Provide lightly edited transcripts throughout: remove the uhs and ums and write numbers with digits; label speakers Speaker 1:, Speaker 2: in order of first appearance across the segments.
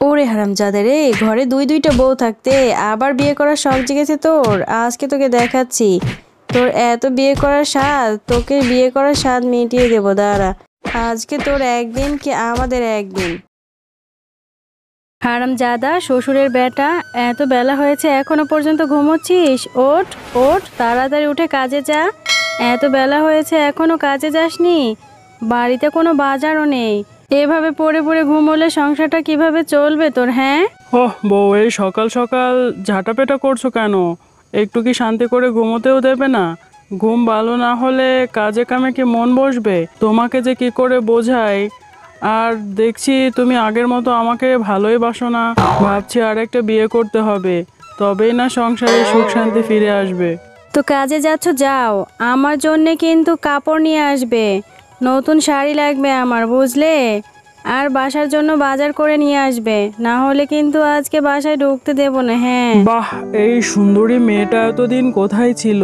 Speaker 1: ওরে হারামজাদা রে, ঘরে দুই দুইটা বউ থাকতে আবার বিয়ে করার শখ জেগেছে তোর। আজকে তোকে দেখাচ্ছি তোর এত বিয়ে করার স্বাদ, তোকে বিয়ে করার স্বাদ মিটিয়ে দেবো, দাঁড়া। আজকে তোর একদিন কি আমাদের একদিন। হারামজাদা শ্বশুরের বেটা, এত বেলা হয়েছে এখনো পর্যন্ত ঘুমোচ্ছিস? ওঠ ওঠ, তাড়াতাড়ি উঠে কাজে যা। এত বেলা হয়েছে এখনো কাজে যাসনি? বাড়িতে কোনো বাজারও নেই, এভাবে পড়ে পড়ে ঘুমোলে সংসারটা কিভাবে চলবে তোর? হ্যাঁ
Speaker 2: ওহ বউ, এই সকাল সকাল ঝাঁটাপেটা করছো কেন? একটু কি শান্তি করে ঘুমোতেও দেবে না? ঘুম ভালো না হলে কাজে কামে কি মন বসবে? তোমাকে যে কি করে বোঝাই। আর দেখছি তুমি আগের মতো আমাকে ভালোই বাসো না। ভাবছি আর একটা বিয়ে করতে হবে, তবেই না সংসারে সুখ শান্তি ফিরে আসবে।
Speaker 1: তো কাজে যাচ্ছ, যাও। আমার জন্যে কিন্তু কাপড় নিয়ে আসবে, নতুন শাড়ি লাগবে আমার, বুঝলে? আর বাসার জন্য বাজার করে নিয়ে আসবে, না হলে কিন্তু আজকে বাসায় ঢুকতে দেবো না। হ্যাঁ
Speaker 2: বাহ, এই সুন্দরী মেয়েটা এতদিন কোথায় ছিল?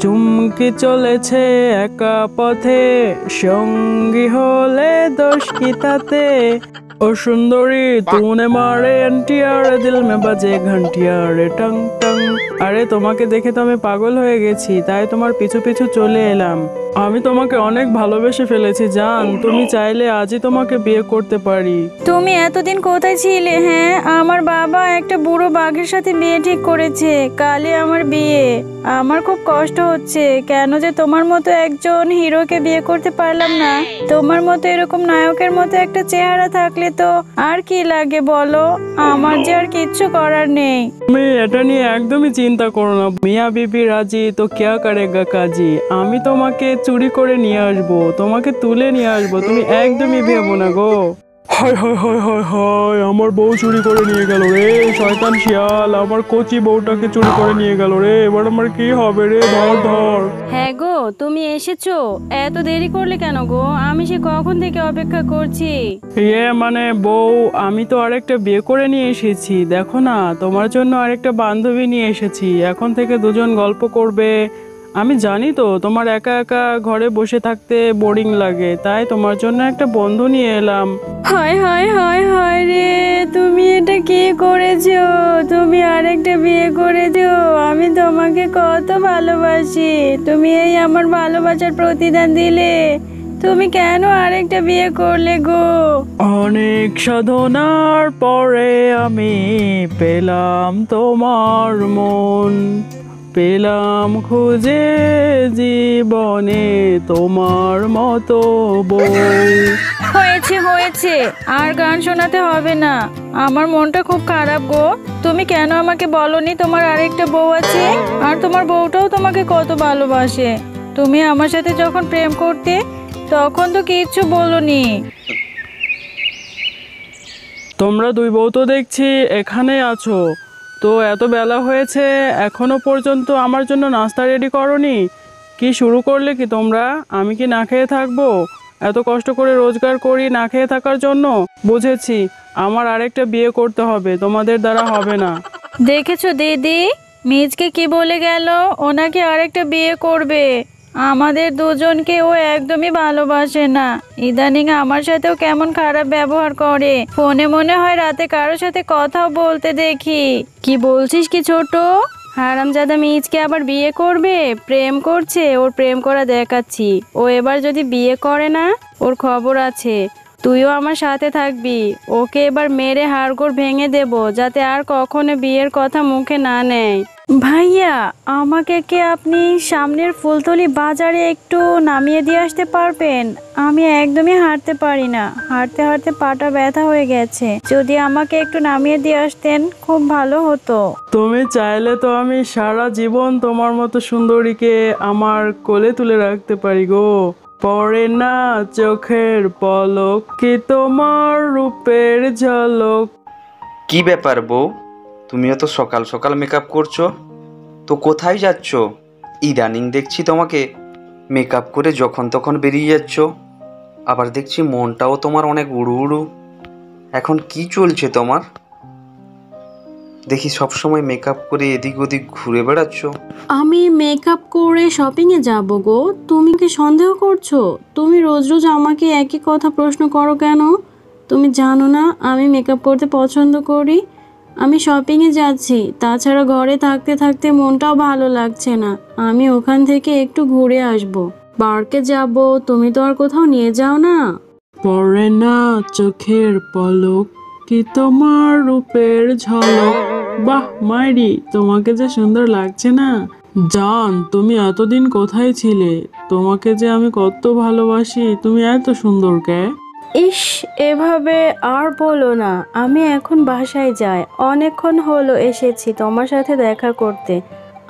Speaker 2: চুমকি চলেছে একা পথে, সঙ্গী হলে দোষ কি তাতে? ও সুন্দরী তूने मारे एनटीआर दिल में बजे घंटिया रे टंग टंग। আরে তোমাকে দেখে তো আমি পাগল হয়ে গেছি, তাই তোমার পিছু পিছু চলে এলাম। আমি তোমাকে অনেক ভালোবেসে ফেলেছি জান, তুমি চাইলে আজই তোমাকে বিয়ে করতে পারি।
Speaker 1: তুমি এতদিন কোথায় ছিলে? হ্যাঁ, আমার বাবা একটা বুড়ো বাঘের সাথে বিয়ে ঠিক করেছে, কালই আমার বিয়ে। আমার খুব কষ্ট হচ্ছে, কেন যে তোমার মতো একজন হিরোকে বিয়ে করতে পারলাম না। তোমার মতো এরকম নায়কের মতো একটা চেহারা থাকলে তো আর কি লাগে বলো? আমার যে আর কিচ্ছু করার নেই।
Speaker 2: তুমি এটা নিয়ে একদমই চিন্তা করো না, মিয়া বিবি রাজি তো क्या करेगा काजी। আমি তোমাকে চুরি করে নিয়ে আসবো, তোমাকে তুলে নিয়ে আসবো, তুমি একদমই ভেবো না গো। হায় হায় হায় হায় হায়, আমার বউ চুরি করে নিয়ে গেল রে, শয়তান শিয়াল আমার কচি বউটাকে চুরি করে নিয়ে গেল রে। এবার আমার কি হবে রে? ধর ধর।
Speaker 1: হ্যাঁ গো, তুমি এসেছো? এত দেরি করলে কেন গো? আমি সে কখন থেকে অপেক্ষা করছি।
Speaker 2: মানে বউ, আমি তো আরেকটা বিয়ে করে নিয়ে এসেছি, দেখো না তোমার জন্য আরেকটা বান্ধবী নিয়ে এসেছি। এখন থেকে দুজন গল্প করবে। আমি জানি তো তোমার একা একা ঘরে বসে থাকতে বোরিং লাগে, তাই তোমার জন্য একটা বন্ধু নিয়ে এলাম।
Speaker 1: হায় হায় হায় হায় রে, তুমি এটা কি করেছো? তুমি আরেকটা বিয়ে করেছো? আমি তোমাকে কত ভালোবাসি, তুমি এই আমার ভালোবাসার প্রতিদান দিলে। তুমি কেন আরেকটা বিয়ে করলে গো?
Speaker 2: অনেক সাধনার পরে আমি পেলাম তোমার মন, পেলাম খুঁজে জীবনে তোমার মতো বউ।
Speaker 1: হয়েছে হয়েছে, আর গান শোনাতে হবে না। আমার মনটা খুব খারাপ গো। তুমি কেন আমাকে বলনি তোমার আরেকটা বউ আছে? আর তোমার বউটাও তোমাকে কত ভালোবাসে। তুমি আমার সাথে যখন প্রেম করতে তখন তো কিচ্ছু বলনি।
Speaker 2: তোমরা দুই বউ তো দেখছি এখানে আছো, তো এত বেলা হয়েছে এখনো পর্যন্ত আমার জন্য নাস্তা রেডি করনি। কি শুরু করলে কি তোমরা? আমি কি না খেয়ে থাকবো? এত কষ্ট করে রোজগার করি না খেয়ে থাকার জন্য? বুঝেছি, আমার আরেকটা বিয়ে করতে হবে, তোমাদের দ্বারা হবে না।
Speaker 1: দেখেছো দিদি, মিজকে কি বলে গেল? ওনাকে আরেকটা বিয়ে করবে। আমাদের দুজনকে ও একদমই ভালোবাসে না। ইদানিং আমার সাথেও কেমন খারাপ ব্যবহার করে। ফোনে মনে হয় রাতে কারোর সাথে কথাও বলতে দেখি। কি বলছিস কি ছোট? হারামজাদা মিজকে আবার বিয়ে করবে? প্রেম করছে, ওর প্রেম করা দেখাচ্ছি। ও এবার যদি বিয়ে করে না, ওর খবর আছে। তুইও আমার সাথে থাকবি। ওকে এবার মেরে হাড়গোড় ভেঙে দেব, যাতে আর কখনো বিয়ের কথা মুখে না নেয়। ভাইয়া, আমাকে কি আপনি সামনের ফুলতলি বাজারে একটু নামিয়ে দিয়ে আসতে পারবেন? আমি একদমই হাঁটতে পারি না, হাঁটতে হাঁটতে পাটা ব্যথা হয়ে গেছে। যদি আমাকে একটু নামিয়ে দিয়ে আসতেন খুব ভালো হতো।
Speaker 2: তুমি চাইলে তো আমি সারা জীবন তোমার মতো সুন্দরীকে আমার কোলে তুলে রাখতে পারি গো। পড়ে না চোখের পলক কি তোমার রূপের ঝলক।
Speaker 3: কি ব্যাপার বউ, তুমিও তো সকাল সকাল মেকআপ করছো, তো কোথায় যাচ্ছ? ইদানিং দেখছি তোমাকে মেকআপ করে যখন তখন বেরিয়ে যাচ্ছ, আবার দেখছি মনটাও তোমার অনেক উড়ু উড়ু। এখন কি চলছে তোমার? দেখি সবসময় মেকআপ করে এদিক ওদিক ঘুরে বেড়াচ্ছ।
Speaker 1: আমি মেকআপ করে শপিংয়ে যাব গো। তুমি কি সন্দেহ করছো? তুমি রোজ রোজ আমাকে একই কথা প্রশ্ন করো কেন?
Speaker 4: তুমি জানো না আমি মেকআপ করতে পছন্দ করি। আমি শপিংয়ে যাচ্ছি, তাছাড়া ঘরে থাকতে থাকতে মনটাও ভালো লাগছে না। আমি ওখান থেকে একটু ঘুরে আসব। পার্কে যাব, তুমি তো আর কোথাও নিয়ে যাও না।
Speaker 2: পড়ে না চোখের পলক, কি তোমার রূপের ঝলক। বাহ মাইরি, তোমাকে যে সুন্দর লাগছে না। জান, তুমি এতদিন কোথায় ছিলে? তোমাকে যে আমি কত ভালোবাসি, তুমি এত সুন্দর কে?
Speaker 4: ইস, এভাবে আর বলো না। আমি এখন বাসায় যাই, অনেকক্ষণ হলো এসেছি তোমার সাথে দেখা করতে।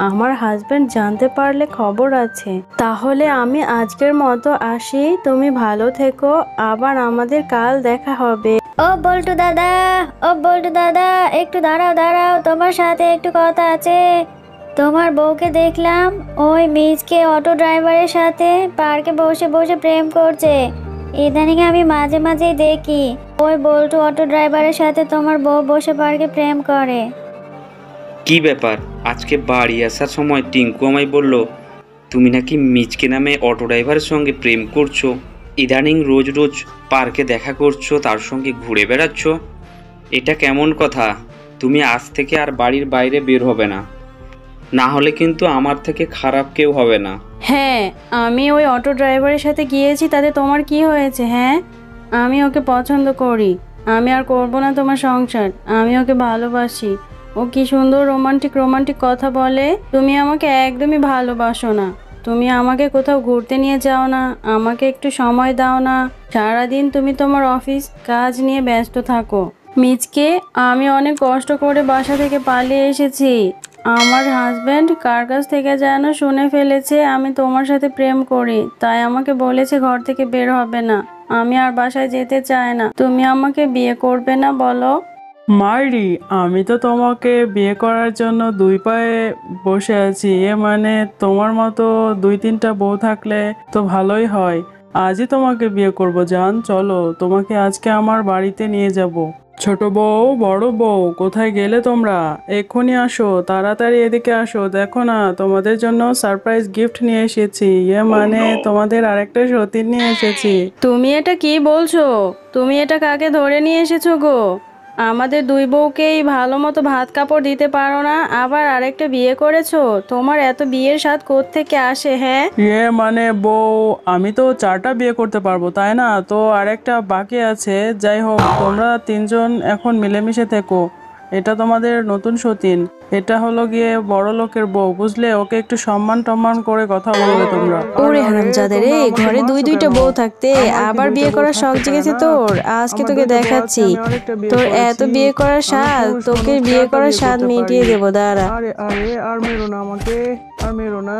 Speaker 4: আমার হাজবেন্ড জানতে পারলে খবর আছে। তাহলে আমি আজকের মতো আসি, তুমি ভালো থেকো, আবার আমাদের কাল দেখা হবে।
Speaker 5: ও বল্টু দাদা, ও বল্টু দাদা, একটু দাঁড়াও দাঁড়াও, তোমার সাথে একটু কথা আছে। তোমার বউকে দেখলাম ওই মিজকে অটো ড্রাইভারের সাথে পার্কে বসে বসে প্রেম করছে। ইদানিং আমি মাঝে মাঝেই দেখি ওই বল্টু অটো ড্রাইভারের সাথে তোমার বউ বসে পার্কে প্রেম করে।
Speaker 3: কি ব্যাপার? আজকে বাড়ি আসার সময় টিঙ্কু আমায় বলল তুমি নাকি মিচকে নামে অটো ড্রাইভারের সঙ্গে প্রেম করছো। ইদানিং রোজ রোজ পার্কে দেখা করছো, তার সঙ্গে ঘুরে বেড়াচ্ছ। এটা কেমন কথা? তুমি আজ থেকে আর বাড়ির বাইরে বের হবে না, না হলে কিন্তু আমার থেকে খারাপ কেউ হবে না।
Speaker 4: হ্যাঁ, আমি ওই অটো ড্রাইভারের সাথে গিয়েছি, তাতে তোমার কি হয়েছে? হ্যাঁ, আমি ওকে পছন্দ করি। আমি আর করব না তোমার সংসার। আমি ওকে ভালোবাসি। ও কি সুন্দর রোমান্টিক রোমান্টিক কথা বলে। তুমি আমাকে একদমই ভালোবাসো না। তুমি আমাকে কোথাও ঘুরতে নিয়ে যাও না, আমাকে একটু সময় দাও না। সারাদিন তুমি তোমার অফিস কাজ নিয়ে ব্যস্ত থাকো। মিচকে, আমি অনেক কষ্ট করে বাসা থেকে পালিয়ে এসেছি। আমার হাজব্যান্ড কার কাছ থেকে যেন শুনে ফেলেছে আমি তোমার সাথে প্রেম করি, তাই আমাকে বলেছে ঘর থেকে বের হবে না। আমি আর বাসায় যেতে চাই না। তুমি আমাকে বিয়ে করবে না বলো?
Speaker 2: মাইরি, আমি তো তোমাকে বিয়ে করার জন্য দুই পায়ে বসে আছি। মানে তোমার মতো দুই তিনটা বউ থাকলে তো ভালোই হয়। আজই তোমাকে বিয়ে করব জান, চলো তোমাকে আজকে আমার বাড়িতে নিয়ে যাব। ছোট বউ, বড় বউ, কোথায় গেলে তোমরা? এক্ষুনি আসো, তাড়াতাড়ি এদিকে আসো। দেখো না, তোমাদের জন্য সারপ্রাইজ গিফট নিয়ে এসেছি। মানে তোমাদের আরেকটা সতীন নিয়ে এসেছি।
Speaker 4: তুমি এটা কি বলছো? তুমি এটা কাকে ধরে নিয়ে এসেছো গো? আমাদের দুই বউকেই ভালো মতো ভাত কাপড় দিতে পারো না, আবার আরেকটা বিয়ে করেছো? তোমার এত বিয়ের স্বাদ কোত্থেকে আসে? হ্যাঁ,
Speaker 2: মানে বউ, আমি তো 4টা বিয়ে করতে পারবো, তাই না? তো আরেকটা বাকি আছে। যাই হোক, তোমরা তিনজন এখন মিলেমিশে থেকো। এটা তোমাদের নতুন সতীন। এটা হলো গিয়ে বড় লোকের বউ, বুঝলে? ওকে একটু সম্মান টম্মান করে কথা বলবে তোমরা।
Speaker 4: ওরে হারামজাদে রে, ঘরে দুই দুইটা বউ থাকতে আবার বিয়ে করার শখ জেগেছে তোর। আজকে তোকে দেখাচ্ছি তোর এত বিয়ে করার স্বাদ। তোকে বিয়ে করার স্বাদ মিটিয়ে দেবো, দাঁড়া।
Speaker 2: আরে আরে, আর মেরো না আমাকে, আর মেরো না।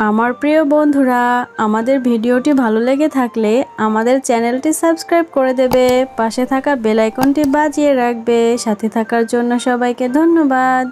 Speaker 4: আমার প্রিয় বন্ধুরা, আমাদের ভিডিওটি ভালো লেগে থাকলে আমাদের চ্যানেলটি সাবস্ক্রাইব করে দেবে, পাশে থাকা বেল আইকনটি বাজিয়ে রাখবে। সাথে থাকার জন্য সবাইকে ধন্যবাদ।